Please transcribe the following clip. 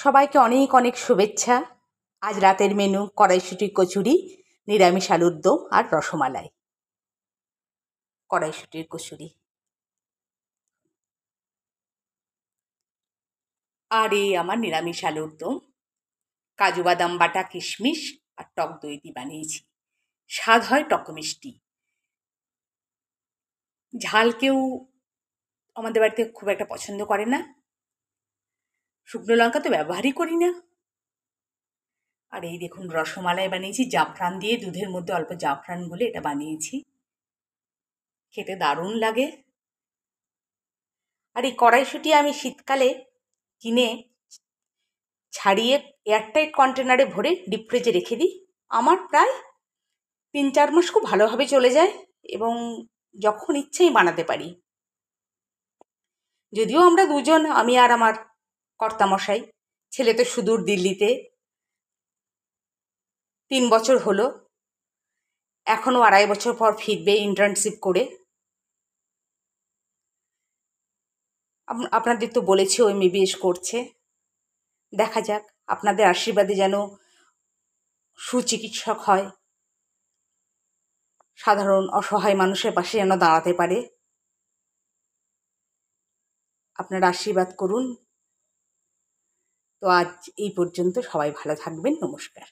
সবাইকে অনেক অনেক শুভেচ্ছা। আজ রাতের মেনু কড়াইশুঁটি কচুরি, নিরামিষ আলুর দম আর রসমালাই। কড়াইশুঁটির কচুরি আর এই আমার নিরামিষ আলুর দম। কাজু বাদাম বাটা, কিশমিশ আর টক দই দিয়ে বানিয়েছি। স্বাদ হয় টক মিষ্টি। ঝাল কেউ আমাদের বাড়িতে খুব একটা পছন্দ করে না, শুকনো লঙ্কা তো ব্যবহারই করি না। আর এই দেখুন রসমালাই বানিয়েছি জাফরান দিয়ে, দুধের মধ্যে অল্প জাফরান গুলে এটা বানিয়েছি। খেতে দারুণ লাগে। আর এই কড়াইশুঁটি আমি শীতকালে কিনে ছাড়িয়ে এয়ারটাইট কন্টেনারে ভরে ডিপ ফ্রিজে রেখে দিই। আমার প্রায় 3-4 মাস খুব ভালোভাবে চলে যায় এবং যখন ইচ্ছেই বানাতে পারি। যদিও আমরা দুজন, আমি আর আমার কর্তামশাই, ছেলে তো সুদূর দিল্লিতে, 3 বছর হলো, এখনও 2.5 বছর পর ফিরবে ইন্টার্নশিপ করে। আপনাদের তো বলেছে ও MBBS করছে। দেখা যাক, আপনাদের আশীর্বাদে যেন সুচিকিৎসক হয়, সাধারণ অসহায় মানুষের পাশে যেন দাঁড়াতে পারে। আপনারা আশীর্বাদ করুন। তো আজ এই পর্যন্ত। সবাই ভালো থাকবেন। নমস্কার।